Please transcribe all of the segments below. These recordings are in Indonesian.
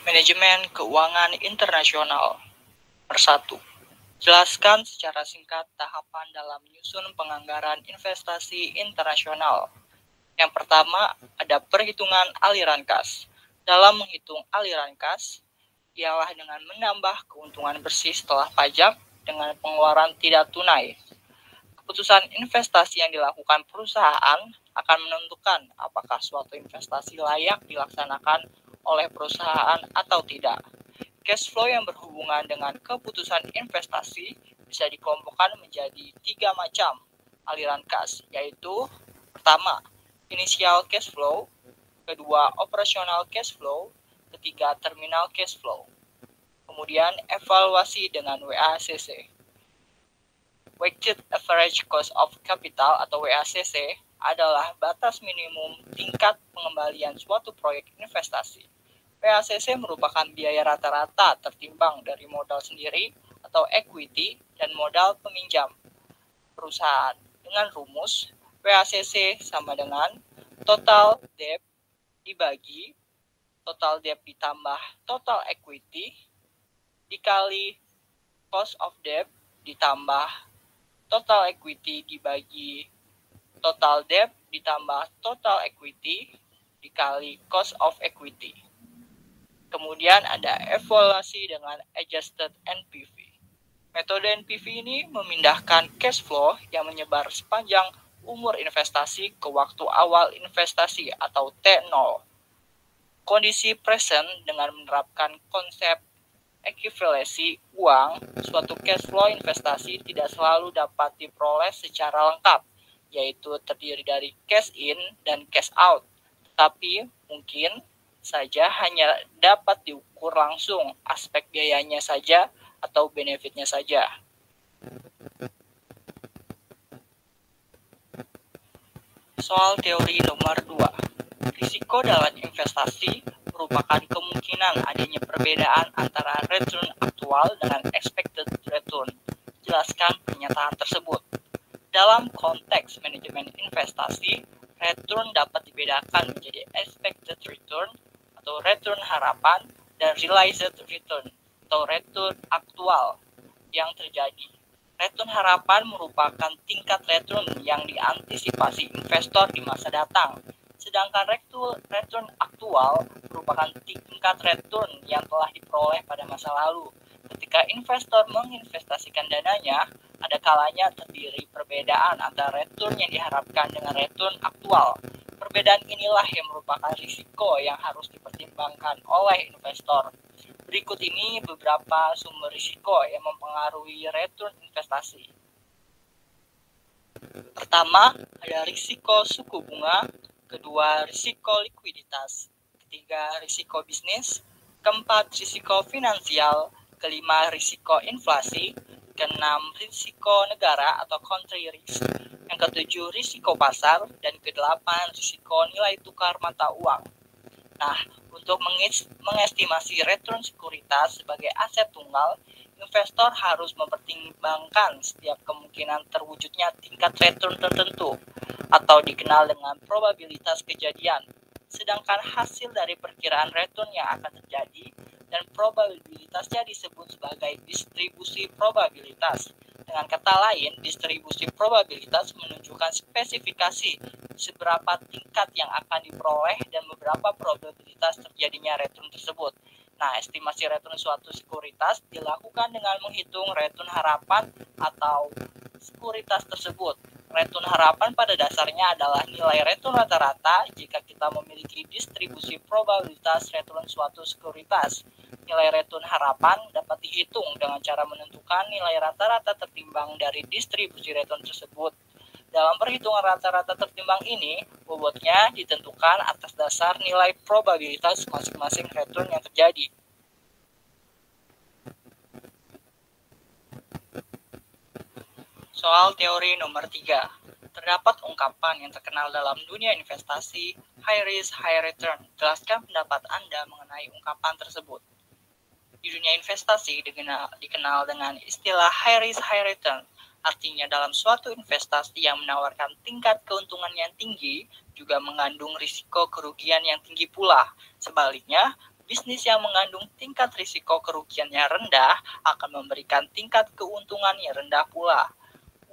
Manajemen keuangan internasional. Persatu, jelaskan secara singkat tahapan dalam menyusun penganggaran investasi internasional. Yang pertama, ada perhitungan aliran kas. Dalam menghitung aliran kas, ialah dengan menambah keuntungan bersih setelah pajak dengan pengeluaran tidak tunai. Keputusan investasi yang dilakukan perusahaan akan menentukan apakah suatu investasi layak dilaksanakan oleh perusahaan atau tidak. Cash flow yang berhubungan dengan keputusan investasi bisa dikelompokkan menjadi 3 macam aliran kas, yaitu pertama, initial cash flow, kedua, operational cash flow, ketiga, terminal cash flow. Kemudian evaluasi dengan WACC. Weighted Average Cost of Capital atau WACC adalah batas minimum tingkat pengembalian suatu proyek investasi. WACC merupakan biaya rata-rata tertimbang dari modal sendiri atau equity dan modal peminjam perusahaan. Dengan rumus, WACC sama dengan total debt dibagi total debt ditambah total equity dikali cost of debt ditambah total equity dibagi total debt ditambah total equity dikali cost of equity. Kemudian ada evaluasi dengan adjusted NPV. Metode NPV ini memindahkan cash flow yang menyebar sepanjang umur investasi ke waktu awal investasi atau T0. Kondisi present dengan menerapkan konsep ekivalensi uang, suatu cash flow investasi tidak selalu dapat diperoleh secara lengkap, yaitu terdiri dari cash in dan cash out, tapi mungkin saja hanya dapat diukur langsung aspek biayanya saja atau benefitnya saja. Soal teori nomor 2. Risiko dalam investasi merupakan kemungkinan adanya perbedaan antara return aktual dengan expected return. Jelaskan pernyataan tersebut. Dalam konteks manajemen investasi, return dapat dibedakan menjadi expected return atau return harapan dan realized return atau return aktual yang terjadi. Return harapan merupakan tingkat return yang diantisipasi investor di masa datang. Sedangkan return aktual merupakan tingkat return yang telah diperoleh pada masa lalu. Ketika investor menginvestasikan dananya, ada kalanya terjadi perbedaan antara return yang diharapkan dengan return aktual. Perbedaan inilah yang merupakan risiko yang harus dipertimbangkan oleh investor. Berikut ini beberapa sumber risiko yang mempengaruhi return investasi. Pertama, ada risiko suku bunga, kedua, risiko likuiditas, ketiga, risiko bisnis, keempat, risiko finansial, kelima, risiko inflasi, keenam, risiko negara atau country risk, yang ketujuh, risiko pasar, dan kedelapan, risiko nilai tukar mata uang. Nah, untuk mengestimasi return sekuritas sebagai aset tunggal, investor harus mempertimbangkan setiap kemungkinan terwujudnya tingkat return tertentu atau dikenal dengan probabilitas kejadian. Sedangkan hasil dari perkiraan return yang akan terjadi dan probabilitasnya disebut sebagai distribusi probabilitas. Dengan kata lain, distribusi probabilitas menunjukkan spesifikasi seberapa tingkat yang akan diperoleh dan beberapa probabilitas terjadinya return tersebut. Nah, estimasi return suatu sekuritas dilakukan dengan menghitung return harapan atau sekuritas tersebut. Return harapan pada dasarnya adalah nilai return rata-rata jika kita memiliki distribusi probabilitas return suatu sekuritas. Nilai return harapan dapat dihitung dengan cara menentukan nilai rata-rata tertimbang dari distribusi return tersebut. Dalam perhitungan rata-rata tertimbang ini, bobotnya ditentukan atas dasar nilai probabilitas masing-masing return yang terjadi. Soal teori nomor 3. Terdapat ungkapan yang terkenal dalam dunia investasi, high risk, high return. Jelaskan pendapat Anda mengenai ungkapan tersebut. Di dunia investasi dikenal dengan istilah high risk, high return. Artinya dalam suatu investasi yang menawarkan tingkat keuntungan yang tinggi, juga mengandung risiko kerugian yang tinggi pula. Sebaliknya, Bisnis yang mengandung tingkat risiko kerugiannya rendah akan memberikan tingkat keuntungannya rendah pula.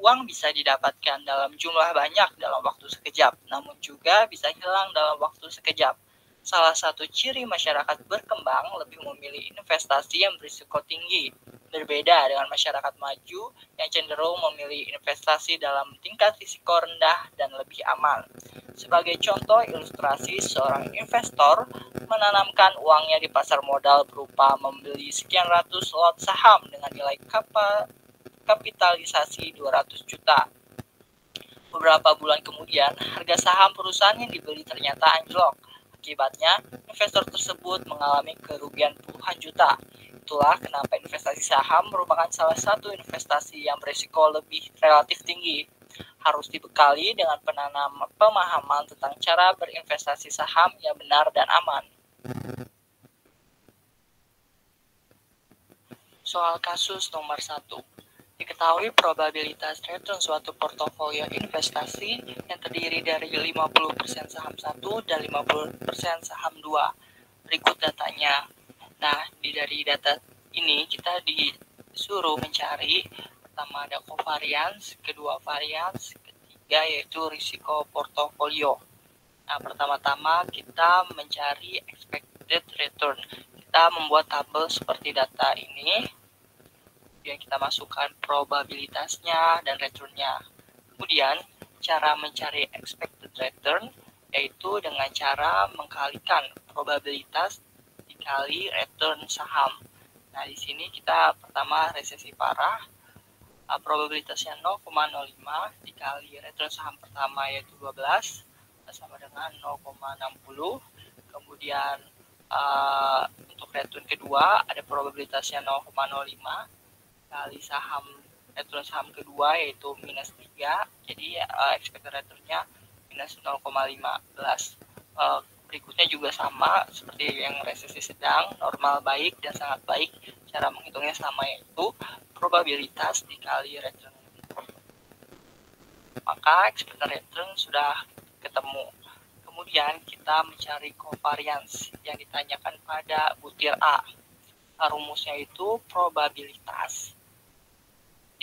Uang bisa didapatkan dalam jumlah banyak dalam waktu sekejap, namun juga bisa hilang dalam waktu sekejap. Salah satu ciri masyarakat berkembang lebih memilih investasi yang berisiko tinggi, berbeda dengan masyarakat maju yang cenderung memilih investasi dalam tingkat risiko rendah dan lebih aman. Sebagai contoh ilustrasi, seorang investor menanamkan uangnya di pasar modal berupa membeli sekian ratus lot saham dengan nilai kapitalisasi 200 juta. Beberapa bulan kemudian, harga saham perusahaan yang dibeli ternyata anjlok. Akibatnya, investor tersebut mengalami kerugian puluhan juta. Itulah kenapa investasi saham merupakan salah satu investasi yang berisiko lebih relatif tinggi. Harus dibekali dengan pemahaman tentang cara berinvestasi saham yang benar dan aman. Soal kasus nomor 1. Diketahui probabilitas return suatu portofolio investasi yang terdiri dari 50% saham 1 dan 50% saham 2. Berikut datanya. Nah, dari data ini kita disuruh mencari, pertama ada covariance, kedua variance, ketiga yaitu risiko portofolio. Nah, pertama-tama kita mencari expected return. Kita membuat tabel seperti data ini. Kemudian kita masukkan probabilitasnya dan returnnya. Kemudian cara mencari expected return yaitu dengan cara mengkalikan probabilitas dikali return saham. Nah, di sini kita pertama resesi parah, probabilitasnya 0,05 dikali return saham pertama yaitu 12 sama dengan 0,60. Kemudian untuk return kedua ada probabilitasnya 0,05 kali return saham kedua yaitu minus 3, jadi expected returnnya minus 0,15. Berikutnya juga sama seperti yang resesi sedang, normal baik, dan sangat baik. Cara menghitungnya sama, yaitu probabilitas dikali return. Maka expected return sudah ketemu. Kemudian kita mencari covariance yang ditanyakan pada butir A. Rumusnya itu probabilitas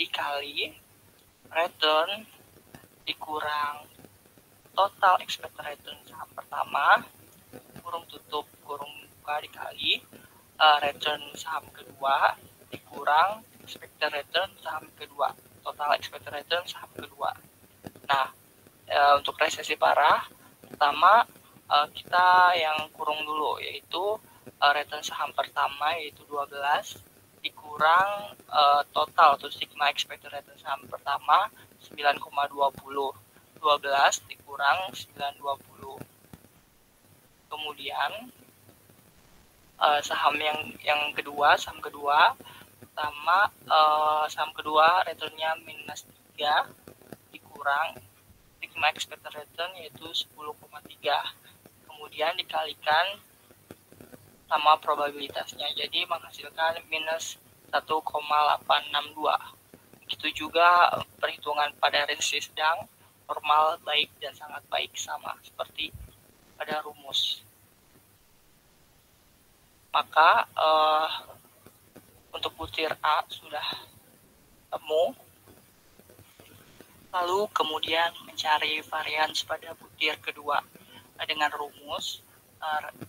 dikali return dikurang total expected return saham pertama, kurung tutup kurung buka dikali return saham kedua dikurang expected return saham kedua, total expected return saham kedua. Nah, untuk resesi parah, pertama kita yang kurung dulu, yaitu return saham pertama yaitu 12 dikurang total atau sigma expected return saham pertama 9,20. 12 dikurang 9,20. Kemudian saham yang kedua, saham kedua returnnya minus 3 dikurang sigma expected return yaitu 10,3. Kemudian dikalikan sama probabilitasnya, jadi menghasilkan minus 1,862. Begitu juga perhitungan pada resesi sedang, normal, baik, dan sangat baik, sama seperti pada rumus. Maka untuk butir A sudah temu. Lalu kemudian mencari varians pada butir kedua dengan rumus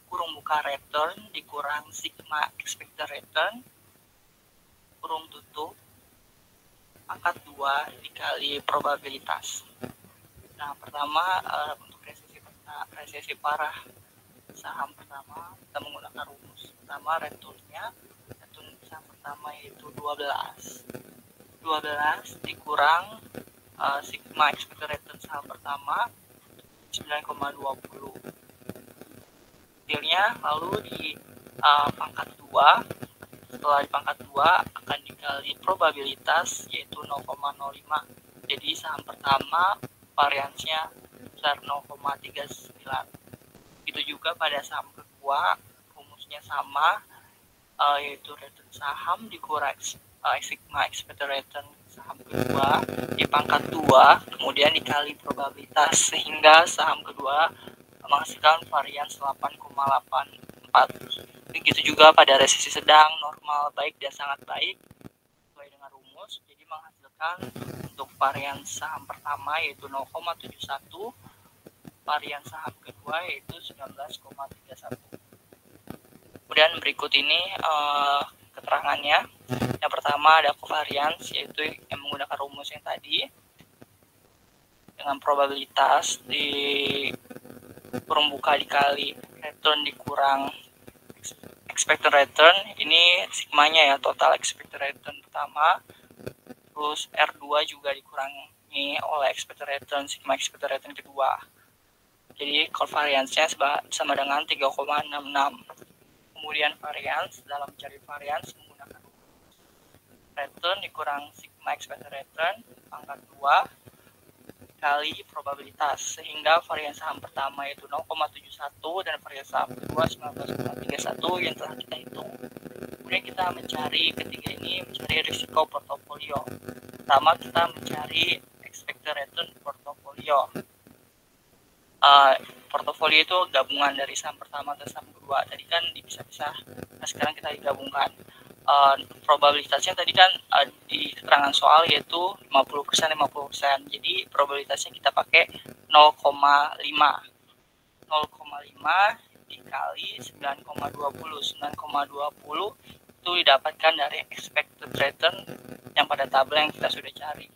kurung buka return dikurang sigma expected return kurung tutup pangkat 2 dikali probabilitas. Nah, pertama untuk resesi parah saham pertama kita menggunakan rumus. Pertama return saham pertama yaitu 12 dikurang sigma expected return saham pertama 9,20. Hasilnya lalu di pangkat 2. Setelah di pangkat 2 akan dikali probabilitas yaitu 0,05. Jadi saham pertama variansnya besar 0,39. Itu juga pada saham kedua, rumusnya sama, yaitu return saham dikurang sigma expected return saham kedua di pangkat 2, kemudian dikali probabilitas, sehingga saham kedua menghasilkan varians 8,84. Begitu juga pada resesi sedang, normal, baik, dan sangat baik sesuai dengan rumus. Jadi menghasilkan untuk varian saham pertama yaitu 0,71, varian saham kedua yaitu 19,31. Kemudian berikut ini keterangannya. Yang pertama ada covariance, yaitu yang menggunakan rumus yang tadi dengan probabilitas di kurung buka dikali return dikurang expected return. Ini sigmanya ya, total expected return pertama, terus R2 juga dikurangi oleh expected return, sigma expected return kedua. Jadi covariance-nya sama dengan 3,66. Kemudian variance, dalam mencari variance menggunakan return dikurang sigma expected return pangkat 2 kali probabilitas, sehingga varian saham pertama yaitu 0,71 dan varian saham kedua 19,31 yang telah kita hitung. Kemudian kita mencari ketiga ini, mencari risiko portofolio. Pertama kita mencari expected return portofolio. Portofolio itu gabungan dari saham pertama dan saham kedua. Tadi kan dipisah-pisah, nah sekarang kita digabungkan. Probabilitasnya tadi kan di keterangan soal yaitu 50%. Jadi probabilitasnya kita pakai 0,5 dikali 9,20 itu didapatkan dari expected return yang pada tabel yang kita sudah cari,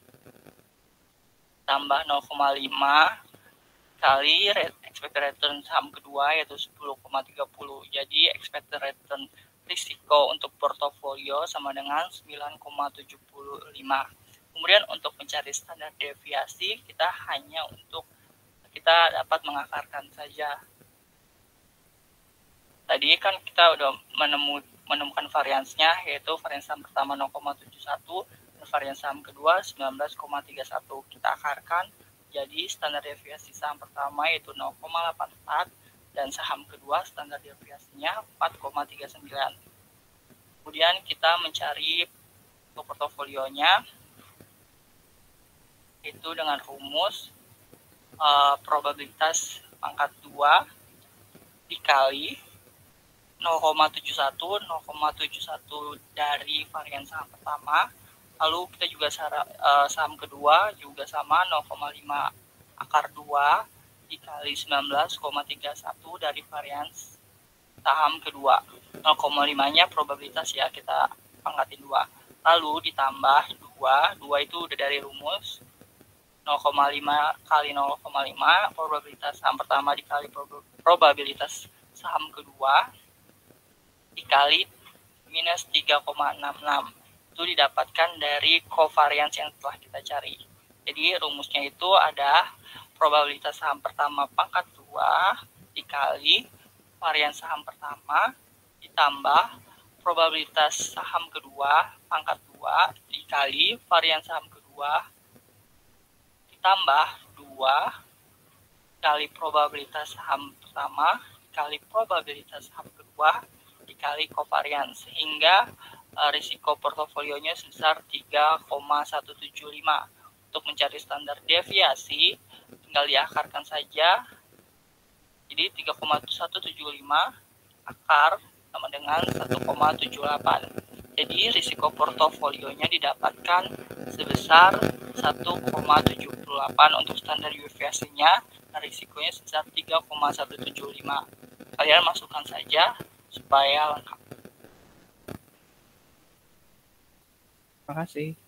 tambah 0,5 kali expected return saham kedua yaitu 10,30. Jadi expected return risiko untuk portofolio sama dengan 9,75. Kemudian untuk mencari standar deviasi kita dapat mengakarkan saja. Tadi kan kita udah menemukan variansnya, yaitu varian saham pertama 0,71 dan varian saham kedua 19,31. Kita akarkan jadi standar deviasi saham pertama yaitu 0,84 dan saham kedua standar deviasinya 4,39. Kemudian kita mencari portofolionya itu dengan rumus probabilitas pangkat 2 dikali 0,71 dari varian saham pertama. Lalu kita juga saham kedua juga sama 0,5 akar 2 dikali 19,31 dari varian saham kedua. 0,5-nya probabilitas ya, kita pangkatin 2. Lalu ditambah 2 itu udah dari rumus 0,5 kali 0,5 probabilitas saham pertama dikali probabilitas saham kedua dikali minus 3,66. Itu didapatkan dari covariance yang telah kita cari. Jadi rumusnya itu ada probabilitas saham pertama pangkat 2 dikali varian saham pertama ditambah probabilitas saham kedua pangkat 2 dikali varian saham kedua ditambah 2 kali probabilitas saham pertama dikali probabilitas saham kedua dikali covariance, sehingga risiko portofolionya sebesar 3,175. Untuk mencari standar deviasi tinggal diakarkan saja. Jadi 3,175 akar sama dengan 1,78. Jadi risiko portofolionya didapatkan sebesar 1,78 untuk standar deviasinya, dan risikonya sebesar 3,175. Kalian masukkan saja supaya lengkap. Terima kasih.